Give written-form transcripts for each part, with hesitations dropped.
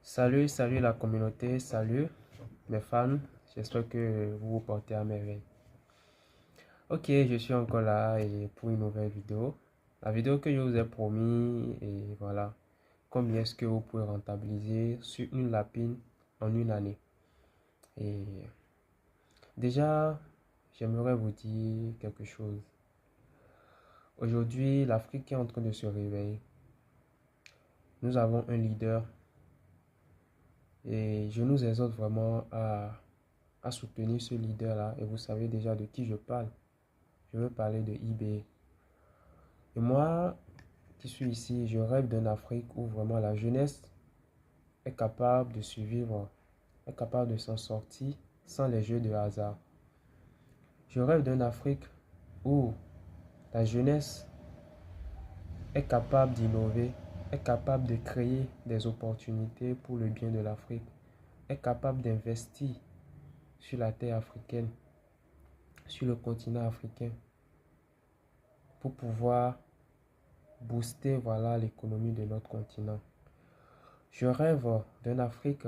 Salut la communauté, salut mes fans, j'espère que vous vous portez à merveille. Ok, je suis encore là et pour une nouvelle vidéo. La vidéo que je vous ai promis et voilà, combien est-ce que vous pouvez rentabiliser sur une lapine en une année. Et déjà, j'aimerais vous dire quelque chose. Aujourd'hui, l'Afrique est en train de se réveiller. Nous avons un leader et je nous exhorte vraiment à soutenir ce leader-là. Et vous savez déjà de qui je parle. Je veux parler de eBay. Et moi, qui suis ici, je rêve d'une Afrique où vraiment la jeunesse est capable de survivre, est capable de s'en sortir sans les jeux de hasard. Je rêve d'une Afrique où la jeunesse est capable d'innover, est capable de créer des opportunités pour le bien de l'Afrique, est capable d'investir sur la terre africaine, sur le continent africain, pour pouvoir booster voilà, l'économie de notre continent. Je rêve d'une Afrique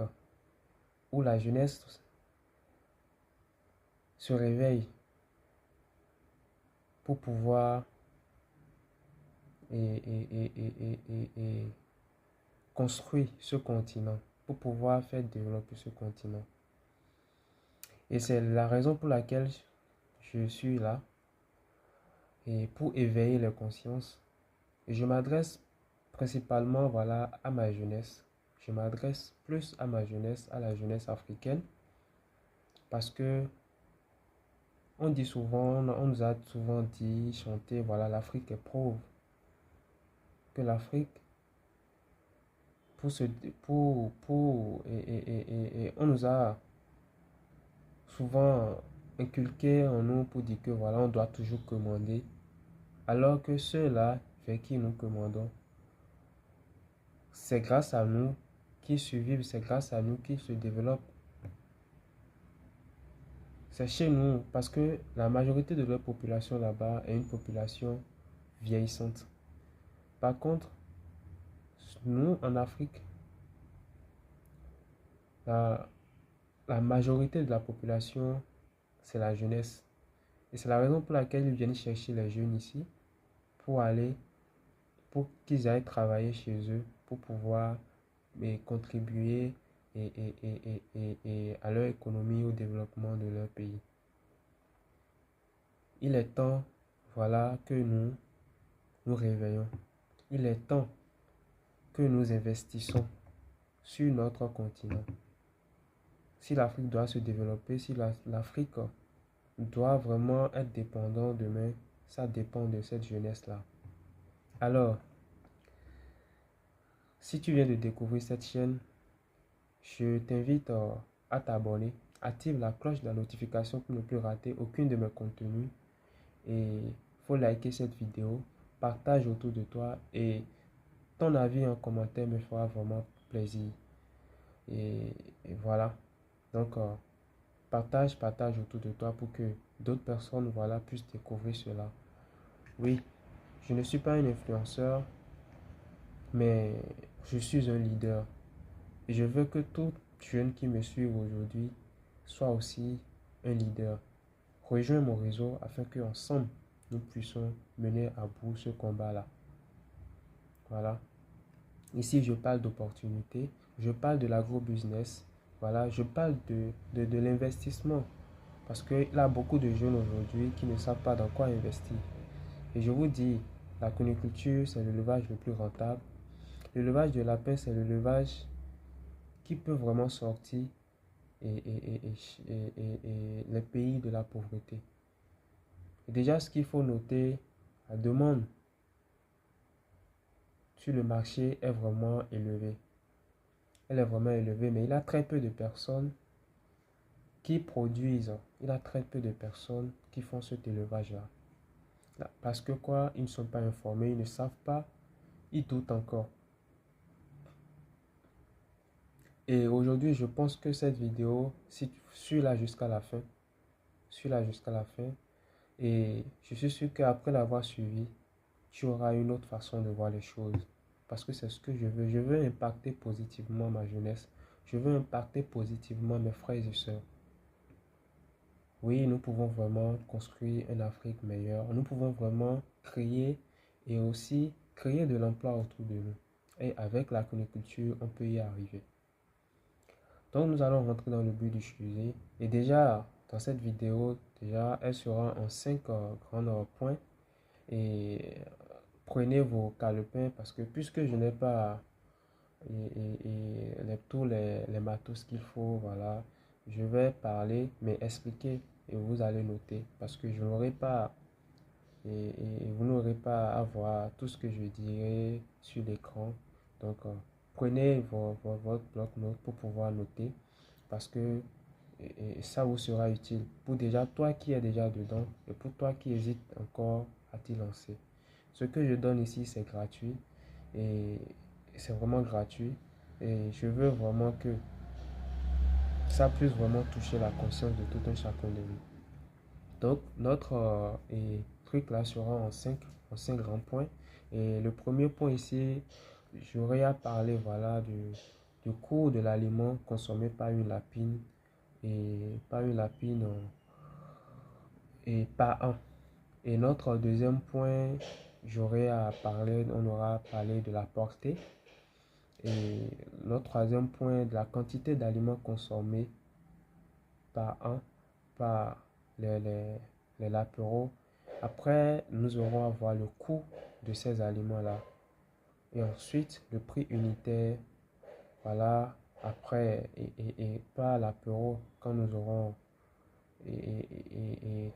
où la jeunesse se réveille pour pouvoir et construire ce continent, pour pouvoir faire développer ce continent. Et c'est la raison pour laquelle je suis là, et pour éveiller les consciences. Et je m'adresse principalement voilà, à ma jeunesse. Je m'adresse plus à ma jeunesse, à la jeunesse africaine, parce que on dit souvent, on nous a souvent dit, chanté, voilà, l'Afrique est pauvre. Que l'Afrique, on nous a souvent inculqué en nous pour dire que voilà, on doit toujours commander. Alors que ceux-là, vers qui nous commandons, c'est grâce à nous qu'ils survivent, c'est grâce à nous qu'ils se développent. C'est chez nous, parce que la majorité de leur population là-bas est une population vieillissante. Par contre, nous, en Afrique, la majorité de la population, c'est la jeunesse. Et c'est la raison pour laquelle ils viennent chercher les jeunes ici, pour qu'ils aillent travailler chez eux, pour pouvoir contribuer à leur économie, au développement de leur pays. Il est temps, voilà, que nous réveillons. Il est temps que nous investissons sur notre continent. Si l'Afrique doit se développer, si l'Afrique doit vraiment être dépendante demain, ça dépend de cette jeunesse-là. Alors, si tu viens de découvrir cette chaîne, je t'invite à t'abonner. Active la cloche de la notification pour ne plus rater aucune de mes contenus. Et faut liker cette vidéo, partage autour de toi et ton avis en commentaire me fera vraiment plaisir. Et voilà. Donc, partage autour de toi pour que d'autres personnes voilà, puissent découvrir cela. Oui, je ne suis pas un influenceur, mais je suis un leader. Et je veux que tout jeune qui me suit aujourd'hui soit aussi un leader. Rejoins mon réseau afin qu'ensemble, nous puissions mener à bout ce combat-là. Voilà. Ici, je parle d'opportunités, je parle de l'agro-business, voilà, je parle de l'investissement. Parce qu'il y a beaucoup de jeunes aujourd'hui qui ne savent pas dans quoi investir. Et je vous dis, la coniculture, c'est l'élevage le plus rentable. L'élevage de lapin, c'est l'élevage qui peut vraiment sortir les pays de la pauvreté. Et déjà, ce qu'il faut noter, la demande sur le marché est vraiment élevée. Elle est vraiment élevée, mais il y a très peu de personnes qui produisent. Il y a très peu de personnes qui font cet élevage-là. Parce que quoi? Ils ne sont pas informés, ils ne savent pas, ils doutent encore. Et aujourd'hui, je pense que cette vidéo, si tu suis là jusqu'à la fin, et je suis sûr qu'après l'avoir suivi, tu auras une autre façon de voir les choses. parce que c'est ce que je veux. Je veux impacter positivement ma jeunesse. Je veux impacter positivement mes frères et sœurs. Oui, nous pouvons vraiment construire une Afrique meilleure. Nous pouvons vraiment créer et aussi créer de l'emploi autour de nous. Et avec la connectivité, on peut y arriver. Donc, nous allons rentrer dans le but du sujet. Et déjà, dans cette vidéo, déjà, elle sera en 5 grands points. Et prenez vos calepins parce que puisque je n'ai pas tous les matos qu'il faut, voilà, je vais parler, mais expliquer et vous allez noter parce que je n'aurai pas et vous n'aurez pas à voir tout ce que je dirai sur l'écran. Donc, prenez votre bloc-notes pour pouvoir noter parce que ça vous sera utile pour déjà toi qui es déjà dedans et pour toi qui hésite encore à t'y lancer. Ce que je donne ici, c'est gratuit et c'est vraiment gratuit et je veux vraiment que ça puisse vraiment toucher la conscience de tout un chacun de nous. Donc, notre truc là sera en cinq grands points. Et le premier point ici, j'aurais à parler voilà, du coût de l'aliment consommé par une lapine et par une lapine et par an. Et notre deuxième point, on aura parlé de la portée. Et notre troisième point, de la quantité d'aliments consommés par an par les, les, les lapéraux. Après, nous aurons à voir le coût de ces aliments-là. Et ensuite, le prix unitaire. Voilà, après, et par l'apéro, quand nous aurons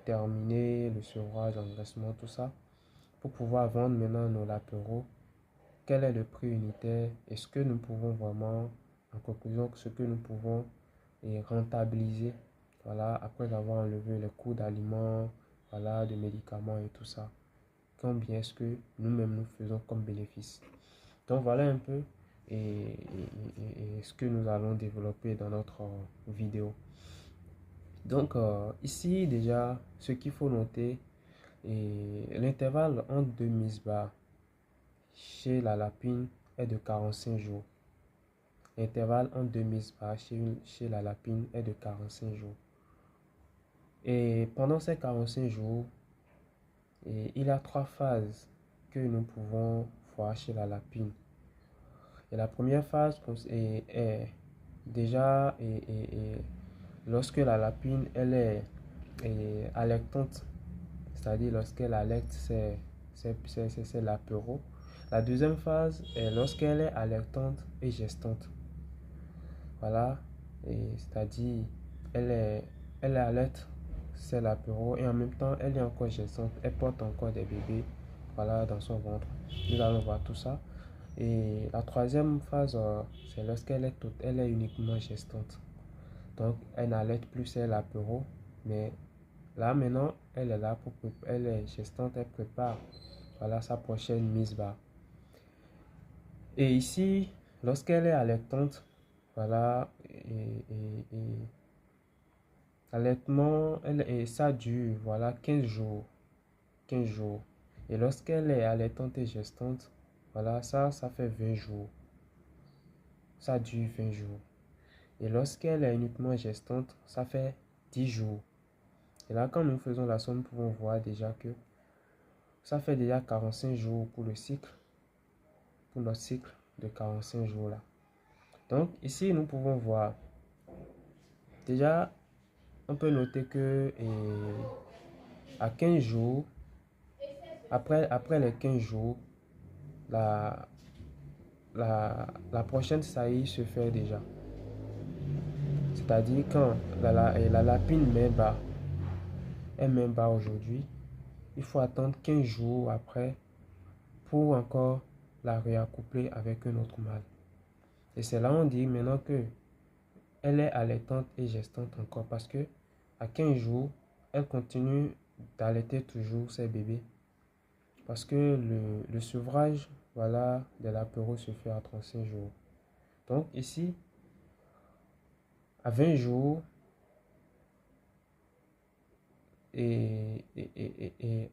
terminé le sevrage, l'engraissement, tout ça, pour pouvoir vendre maintenant nos lapéraux, quel est le prix unitaire et ce que nous pouvons vraiment, en conclusion, ce que nous pouvons rentabiliser, voilà, après avoir enlevé les coûts d'aliments, voilà, de médicaments et tout ça. Combien est-ce que nous-mêmes nous faisons comme bénéfice? Donc voilà un peu et ce que nous allons développer dans notre vidéo. Donc ici déjà, ce qu'il faut noter, l'intervalle entre deux mises bas chez la lapine est de 45 jours. L'intervalle entre deux mises bas chez la lapine est de 45 jours. Et pendant ces 45 jours, il y a trois phases que nous pouvons voir chez la lapine. Et la première phase est déjà lorsque la lapine elle est allaitante, c'est-à-dire lorsqu'elle allaite c'est l'apéro. La deuxième phase est lorsqu'elle est allaitante et gestante. Voilà, c'est-à-dire elle allaite, c'est l'apéro et en même temps elle est encore gestante, elle porte encore des bébés, voilà, dans son ventre. Nous allons voir tout ça. Et la troisième phase, c'est lorsqu'elle est uniquement gestante. Donc, elle n'allaite plus, c'est l'apéro. Mais là, maintenant, elle est gestante, elle prépare, voilà, sa prochaine mise bas. Et ici, lorsqu'elle est allaitante, voilà, allaitement, ça dure, voilà, 15 jours. 15 jours. Et lorsqu'elle est allaitante et gestante, voilà, ça fait 20 jours. Ça dure 20 jours. Et lorsqu'elle est uniquement gestante, ça fait 10 jours. Et là, quand nous faisons la somme, nous pouvons voir déjà que ça fait déjà 45 jours pour le cycle, pour notre cycle de 45 jours là. Donc ici, nous pouvons voir, déjà, on peut noter que à 15 jours, après les 15 jours, la prochaine saillie se fait déjà. C'est-à-dire quand la lapine met bas, elle met bas aujourd'hui, il faut attendre 15 jours après pour encore la réaccoupler avec un autre mâle. Et c'est là on dit maintenant que elle est allaitante et gestante encore parce que à 15 jours, elle continue d'allaiter toujours ses bébés. Parce que le sevrage, voilà, de l'apéro se fait à 35 jours. Donc ici, à 20 jours,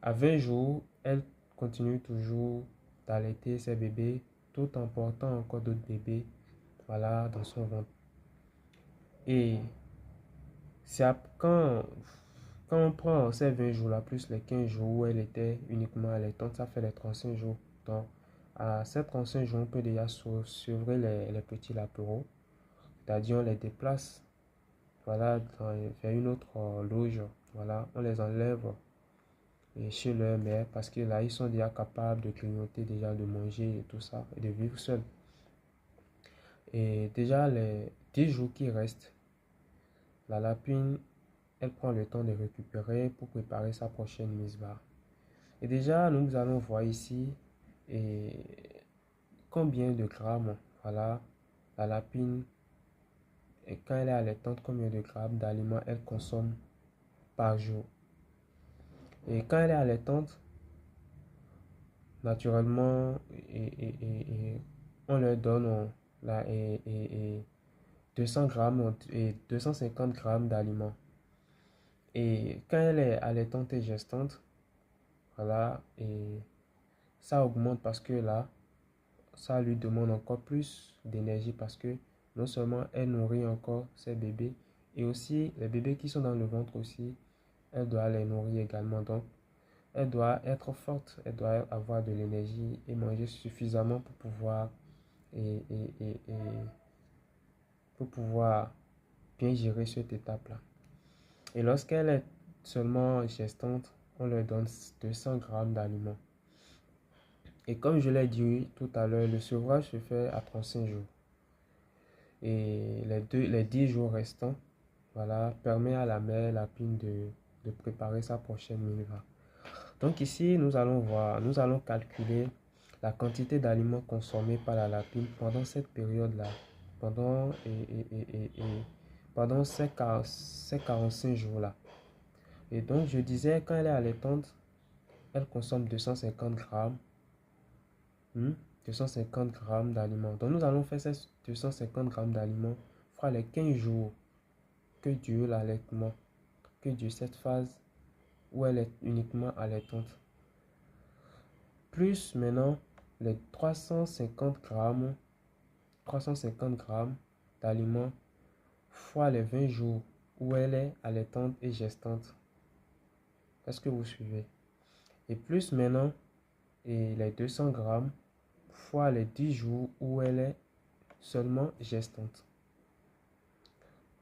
à 20 jours, elle continue toujours d'allaiter ses bébés tout en portant encore d'autres bébés, voilà, dans son ventre. Et c'est quand on prend ces 20 jours-là, plus les 15 jours où elle était uniquement allaitante, ça fait les 35 jours. Donc, à ces 35 jours, on peut déjà sevrer les petits latéraux, c'est-à-dire on les déplace, voilà, vers une autre loge, voilà, on les enlève et chez leur mère parce que là, ils sont déjà capables de grignoter, déjà de manger et tout ça, et de vivre seuls. Et déjà, les 10 jours qui restent, la lapine, elle prend le temps de récupérer pour préparer sa prochaine mise bas. Et déjà, nous allons voir ici et combien de grammes, voilà, la lapine, et quand elle est allaitante, combien de grammes d'aliments elle consomme par jour. Et quand elle est allaitante, naturellement, on leur donne là, 200 grammes et 250 grammes d'aliments. Et quand elle est allaitante et gestante, voilà, et ça augmente parce que là, ça lui demande encore plus d'énergie parce que non seulement elle nourrit encore ses bébés, et aussi les bébés qui sont dans le ventre aussi, elle doit les nourrir également. Donc, elle doit être forte, elle doit avoir de l'énergie et manger suffisamment pour pouvoir, et, et, et, et pour pouvoir bien gérer cette étape-là. Et lorsqu'elle est seulement gestante, on leur donne 200 grammes d'aliments. Et comme je l'ai dit tout à l'heure, le sevrage se fait à 35 jours. Et les 10 jours restants, voilà, permet à la mère lapine de préparer sa prochaine mise-bas. Donc ici, nous allons voir, nous allons calculer la quantité d'aliments consommés par la lapine pendant cette période-là, pendant, pendant ces 45 jours-là. Et donc, je disais, quand elle est allaitante, elle consomme 250 grammes, 250 grammes d'aliments. Donc, nous allons faire ces 250 grammes d'aliments fois les 15 jours que dure l'allaitement, que dure cette phase où elle est uniquement allaitante. Plus maintenant les 350 grammes d'aliments fois les 20 jours où elle est allaitante et gestante. Est-ce que vous suivez? Et plus maintenant et les 200 grammes fois les 10 jours où elle est seulement gestante.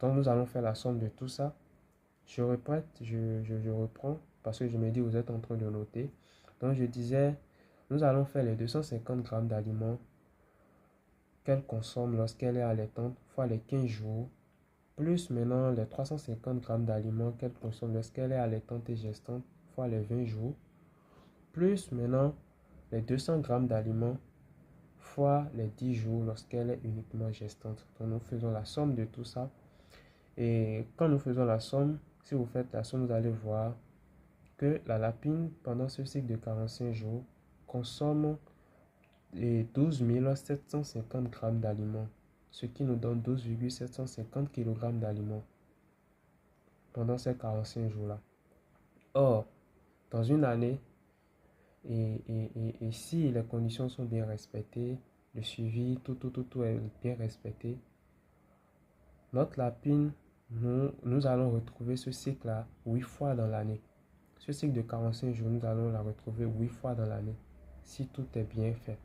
Donc nous allons faire la somme de tout ça. Je répète, je reprends parce que je me dis vous êtes en train de noter. Donc je disais, nous allons faire les 250 grammes d'aliments qu'elle consomme lorsqu'elle est allaitante fois les 15 jours, plus maintenant les 350 grammes d'aliments qu'elle consomme lorsqu'elle est allaitante et gestante fois les 20 jours, plus maintenant les 200 grammes d'aliments fois les 10 jours lorsqu'elle est uniquement gestante. Donc nous faisons la somme de tout ça. Et quand nous faisons la somme, si vous faites la somme, vous allez voir que la lapine, pendant ce cycle de 45 jours, consomme les 12 750 grammes d'aliments, ce qui nous donne 12,750 kg d'aliments pendant ces 45 jours-là. Or, dans une année, et si les conditions sont bien respectées, le suivi, tout est bien respecté, notre lapine, nous allons retrouver ce cycle-là 8 fois dans l'année. Ce cycle de 45 jours, nous allons la retrouver 8 fois dans l'année, si tout est bien fait.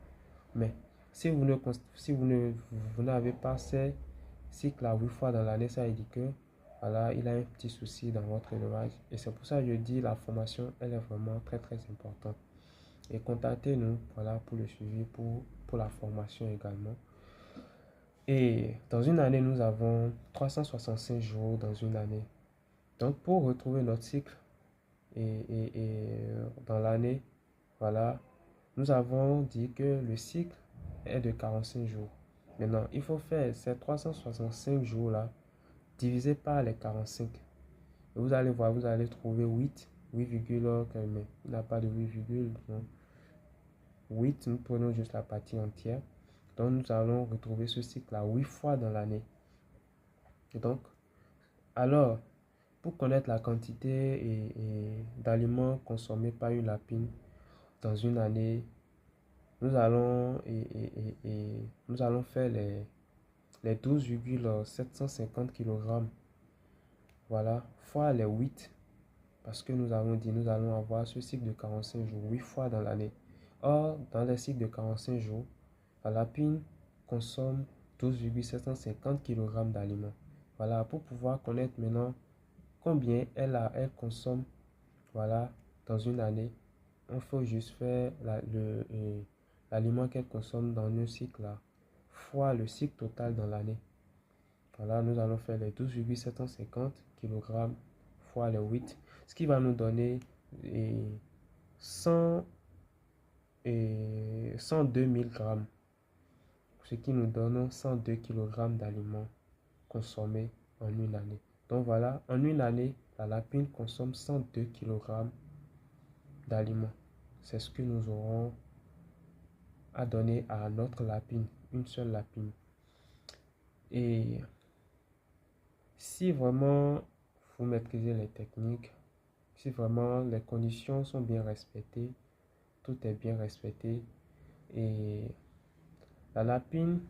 Mais si vous n'avez pas ces cycles-là 8 fois dans l'année, ça veut dire que voilà, il a un petit souci dans votre élevage. Et c'est pour ça que je dis la formation, elle est vraiment très très importante. Et contactez-nous voilà, pour le suivi, pour la formation également. Et dans une année, nous avons 365 jours dans une année. Donc pour retrouver notre cycle dans l'année, voilà, nous avons dit que le cycle est de 45 jours. Maintenant, il faut faire ces 365 jours-là divisé par les 45. Et vous allez voir, vous allez trouver 8, mais il n'y a pas de 8, non. 8, nous prenons juste la partie entière. Donc, nous allons retrouver ce cycle-là 8 fois dans l'année. Et donc, alors, pour connaître la quantité d'aliments consommés par une lapine dans une année, nous allons, nous allons faire les 12,750 kg, voilà, fois les 8, parce que nous avons dit nous allons avoir ce cycle de 45 jours, 8 fois dans l'année. Or, dans les cycles de 45 jours, la lapine consomme 12,750 kg d'aliments. Voilà, pour pouvoir connaître maintenant combien elle consomme, voilà, dans une année, il faut juste faire l'aliment qu'elle consomme dans un cycle là, fois le cycle total dans l'année. Voilà, nous allons faire les 12,750 kg fois les 8, ce qui va nous donner 100 102 000 grammes, ce qui nous donne 102 kg d'aliments consommés en une année. Donc voilà, en une année, la lapine consomme 102 kg d'aliments. C'est ce que nous aurons à donner à notre lapine, une seule lapine. Et si vraiment vous maîtrisez les techniques, si vraiment les conditions sont bien respectées, tout est bien respecté, et la lapine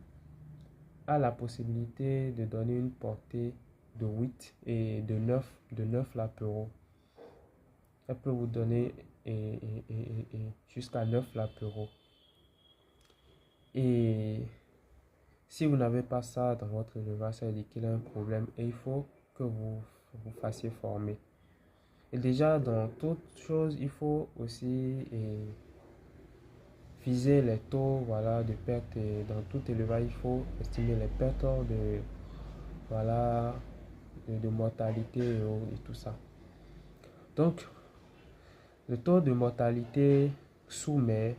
a la possibilité de donner une portée de 8 et de 9 lapereaux. Elle peut vous donner jusqu'à 9 lapereaux. Et si vous n'avez pas ça dans votre élevage, ça veut dire qu'il y a un problème et il faut que vous vous fassiez former. Et déjà, dans toute chose, il faut aussi viser les taux, voilà, de perte. Et dans tout élevage, il faut estimer les pertes de, voilà, de mortalité et tout ça. Donc, le taux de mortalité sous mer,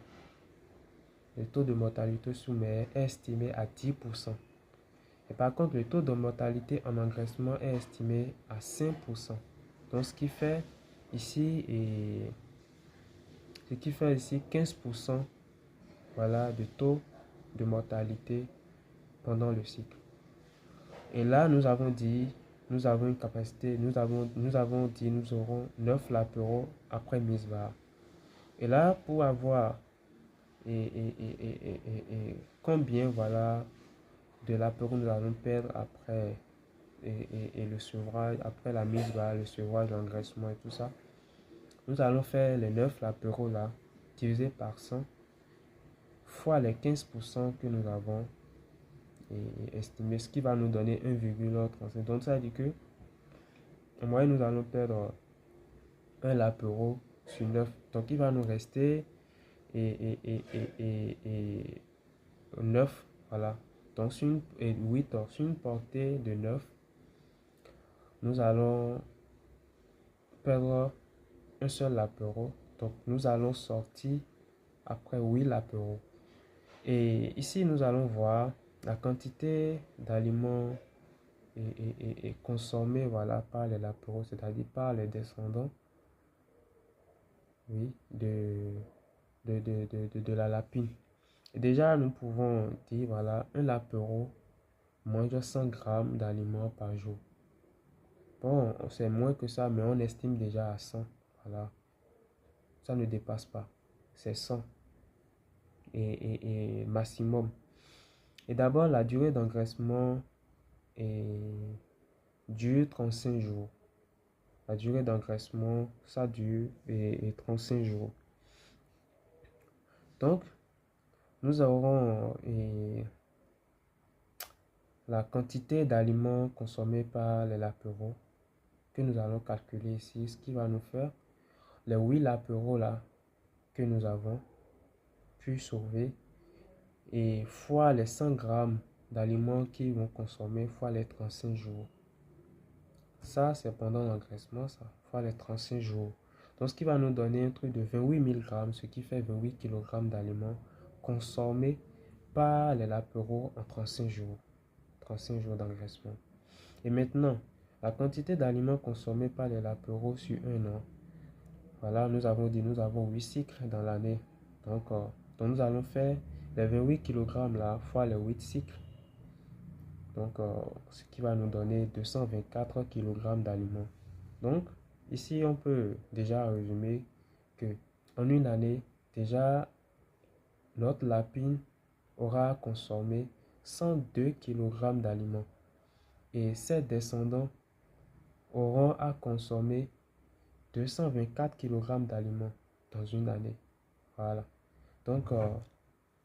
le taux de mortalité sous mer est estimé à 10%. Et par contre, le taux de mortalité en engraissement est estimé à 5%. Donc, ce qui fait ici 15%, voilà, de taux de mortalité pendant le cycle. Et là, nous avons dit, nous avons une capacité, nous avons dit, nous aurons 9 lapereaux après mise barre. Et là, pour avoir combien, voilà, de lapereaux nous allons perdre après le sevrage, après la mise barre, le sevrage, l'engraissement et tout ça, nous allons faire les 9 lapereaux là, divisé par 100, fois les 15% que nous avons estimé, ce qui va nous donner 1,35. Donc ça veut dire que en moyenne nous allons perdre un lapereau sur 9. Donc il va nous rester 9, voilà. Donc sur 8, sur une portée de 9, nous allons perdre un seul lapereau. Donc nous allons sortir après 8 lapereaux. Et ici nous allons voir la quantité d'aliments consommés, voilà, par les lapereaux, c'est-à-dire par les descendants, oui, de la lapine. Et déjà, nous pouvons dire, voilà, un lapereau mange 100 grammes d'aliments par jour. Bon, c'est moins que ça, mais on estime déjà à 100. Voilà. Ça ne dépasse pas. C'est 100. Et maximum. Et d'abord, la durée d'engraissement dure 35 jours. La durée d'engraissement, ça dure 35 jours. Donc, nous aurons la quantité d'aliments consommés par les lapereaux que nous allons calculer ici, ce qui va nous faire les 8 lapereaux là que nous avons pu sauver et fois les 100 grammes d'aliments qu'ils vont consommer fois les 35 jours. Ça, c'est pendant l'engraissement, ça, fois les 35 jours. Donc, ce qui va nous donner un truc de 28 000 grammes, ce qui fait 28 kg d'aliments consommés par les lapereaux en 35 jours. 35 jours d'engraissement. Et maintenant, la quantité d'aliments consommés par les lapereaux sur un an. Voilà, nous avons dit, nous avons 8 cycles dans l'année. Donc, nous allons faire les 28 kg là, fois les 8 cycles. Donc, ce qui va nous donner 224 kg d'aliments. Donc, ici, on peut déjà résumer que en une année, déjà, notre lapine aura consommé 102 kg d'aliments et ses descendants auront à consommer 224 kg d'aliments dans une année. Voilà. Donc,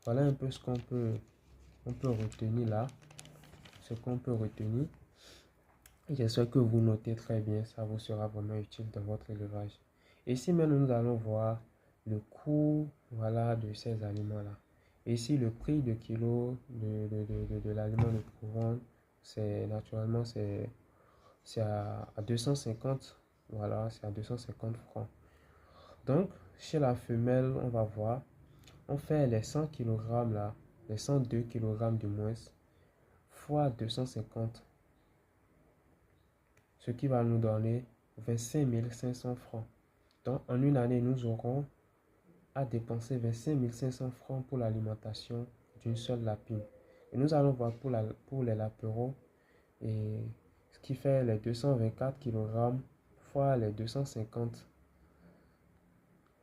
voilà un peu ce on peut retenir là. Ce qu'on peut retenir. J'espère que vous notez très bien. Ça vous sera vraiment utile dans votre élevage. Ici, maintenant, nous allons voir le coût, voilà, de ces aliments-là. Ici, le prix de kilo de l'aliment de couronne, c'est naturellement, c'est à 250. Voilà, c'est à 250 francs. Donc, chez la femelle, on va voir, on fait les 100 kg là, les 102 kg du moins, fois 250, ce qui va nous donner 25 500 francs. Donc, en une année, nous aurons à dépenser 25 500 francs pour l'alimentation d'une seule lapine. Et nous allons voir pour les lapereaux, et ce qui fait les 224 kg fois les 250.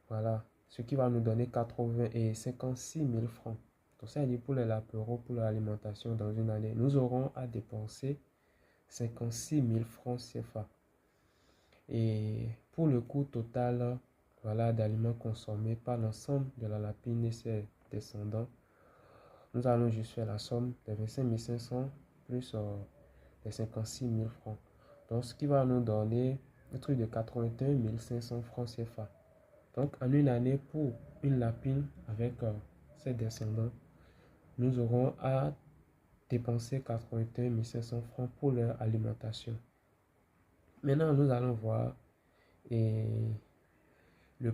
Voilà, ce qui va nous donner 80 et 56 000 francs. Donc, ça veut dire pour les lapereaux, pour l'alimentation dans une année, nous aurons à dépenser 56 000 francs CFA. Et pour le coût total, voilà, d'aliments consommés par l'ensemble de la lapine et ses descendants, nous allons juste faire la somme des 25 500 plus les 56 000 francs. Donc, ce qui va nous donner un truc de 81 500 francs CFA. Donc, en une année, pour une lapine avec ses descendants, nous aurons à dépenser 81 500 francs pour leur alimentation. Maintenant, nous allons voir le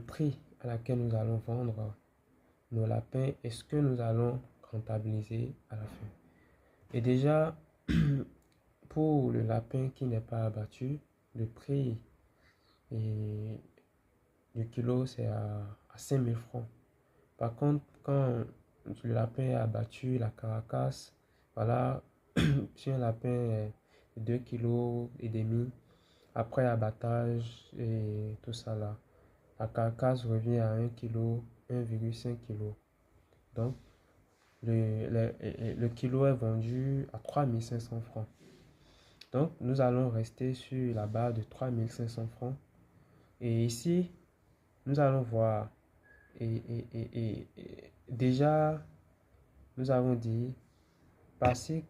prix à laquelle nous allons vendre nos lapins et ce que nous allons rentabiliser à la fin. Et déjà, pour le lapin qui n'est pas abattu, le prix du kilo, c'est à 5 000 francs. Par contre, quand le lapin est abattu, la carcasse, voilà, si un lapin est 2 kg et demi, après abattage et tout ça là, la carcasse revient à 1 kg, 1,5 kg. Donc, le kilo est vendu à 3 500 francs. Donc, nous allons rester sur la barre de 3 500 francs. Et ici, nous allons voir. Et déjà, nous avons dit, par cycle,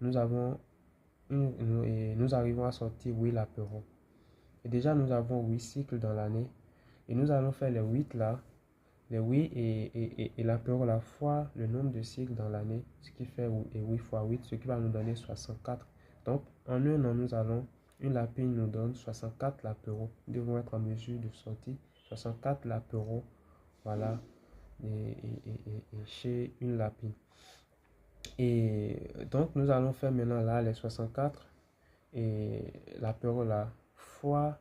nous arrivons à sortir 8 lapéraux. Et déjà, nous avons 8 cycles dans l'année. Et nous allons faire les 8 là. Les 8 et l'apéro la fois le nombre de cycles dans l'année, ce qui fait 8 fois 8, ce qui va nous donner 64. Donc, en un an, une lapine nous donne 64 lapéros. Nous devons être en mesure de sortir 64 lapéros, voilà, chez une lapine. Et donc, nous allons faire maintenant là les 64 et l'apéro là fois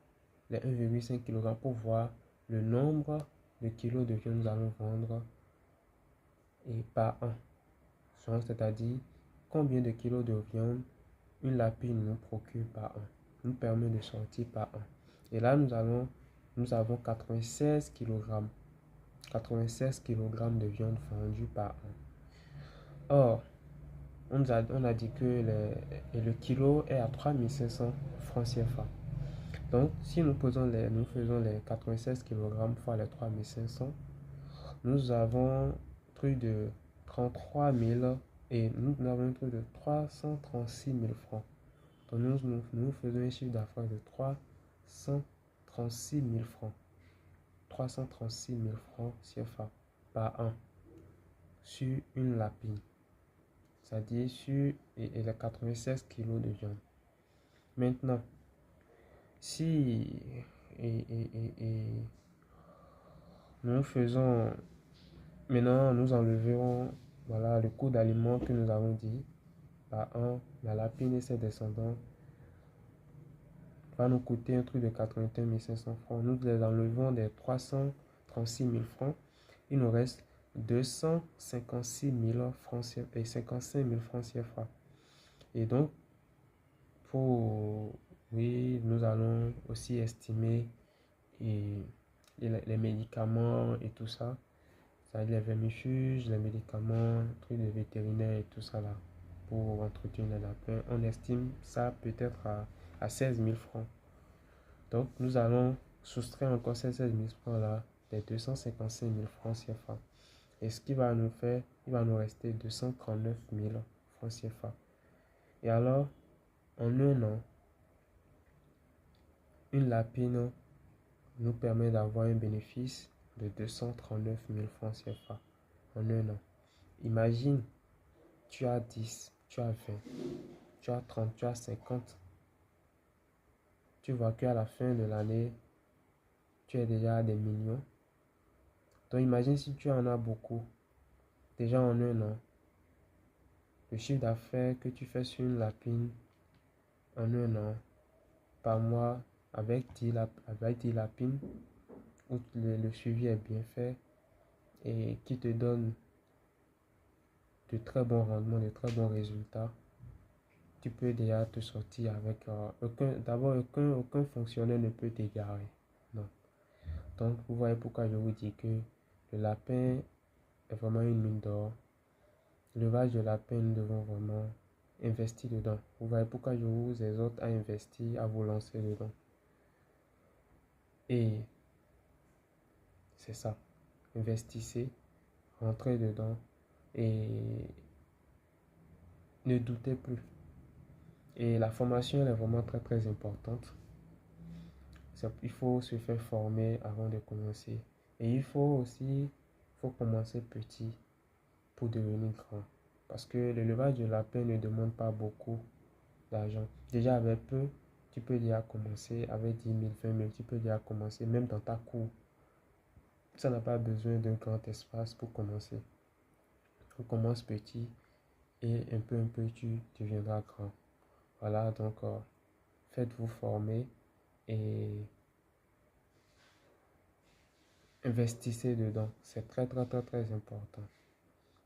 les 1,5 kg pour voir le nombre de kilos de viande nous allons vendre et par an. C'est-à-dire combien de kilos de viande une lapine nous procure par an, nous permet de sortir par an. Et là, nous avons 96 kg. 96 kg de viande vendue par an. Or, on a dit que le kilo est à 3500 francs CFA. Donc, si nous faisons les 96 kg fois les 3500, nous avons plus de 33 000 et nous avons plus de 336 000 francs. Donc, nous faisons un chiffre d'affaires de 336 000 francs. 336 000 francs CFA par an sur une lapine. C'est-à-dire sur les 96 kg de viande. Maintenant, si nous faisons, maintenant nous enleverons voilà, le coût d'aliments que nous avons dit par an, la lapine et ses descendants va nous coûter un truc de 81 500 francs. Nous les enlevons des 336 000 francs. Il nous reste 256 000 francs et 55 000 francs CFA. Et donc, oui, nous allons aussi estimer les médicaments et tout ça. c'est-à-dire les vermifuges, les médicaments, trucs de vétérinaire et tout ça là, pour entretenir les lapins. On estime ça peut-être à 16 000 francs. Donc, nous allons soustraire encore ces 16 000 francs là des 255 000 francs CFA. Et ce qui va nous faire, il va nous rester 239 000 francs CFA. Et alors, en un an, une lapine nous permet d'avoir un bénéfice de 239 000 francs CFA en un an. Imagine, tu as 10, tu as 20, tu as 30, tu as 50. Tu vois qu'à la fin de l'année, tu es déjà à des millions. Donc imagine si tu en as beaucoup, déjà en un an, le chiffre d'affaires que tu fais sur une lapine en un an, par mois, avec 10 lapines, où le suivi est bien fait et qui te donne de très bons rendements, de très bons résultats, tu peux déjà te sortir avec aucun fonctionnaire ne peut t'égarer. Non. Donc, vous voyez pourquoi je vous dis que le lapin est vraiment une mine d'or. L'élevage de lapin, nous devons vraiment investir dedans. Vous voyez pourquoi je vous exhorte à investir, à vous lancer dedans. Et c'est ça. Investissez, rentrez dedans et ne doutez plus. Et la formation, elle est vraiment très très importante. Il faut se faire former avant de commencer. Et il faut commencer petit pour devenir grand. Parce que l'élevage de lapin ne demande pas beaucoup d'argent. Déjà avec peu, tu peux déjà commencer avec 10 000, 20 000, tu peux déjà commencer même dans ta cour. Ça n'a pas besoin d'un grand espace pour commencer. On commence petit et un peu, tu deviendras grand. Voilà, donc faites-vous former et investissez dedans. C'est très, très, très, très important.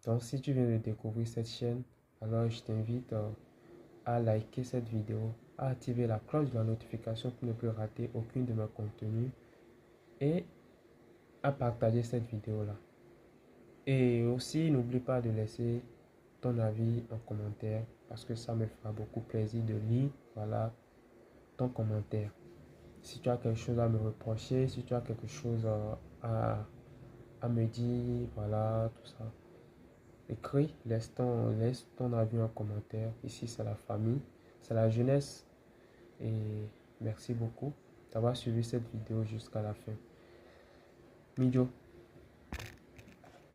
Donc, si tu viens de découvrir cette chaîne, alors je t'invite à liker cette vidéo, à activer la cloche de la notification pour ne plus rater aucune de mes contenus et à partager cette vidéo-là. Et aussi, n'oublie pas de laisser ton avis en commentaire parce que ça me fera beaucoup plaisir de lire, voilà, ton commentaire. Si tu as quelque chose à me reprocher, si tu as quelque chose à me dire, voilà, tout ça. Écris, laisse ton avis en commentaire. Ici, c'est la famille, c'est la jeunesse. Et merci beaucoup d'avoir suivi cette vidéo jusqu'à la fin. Midio.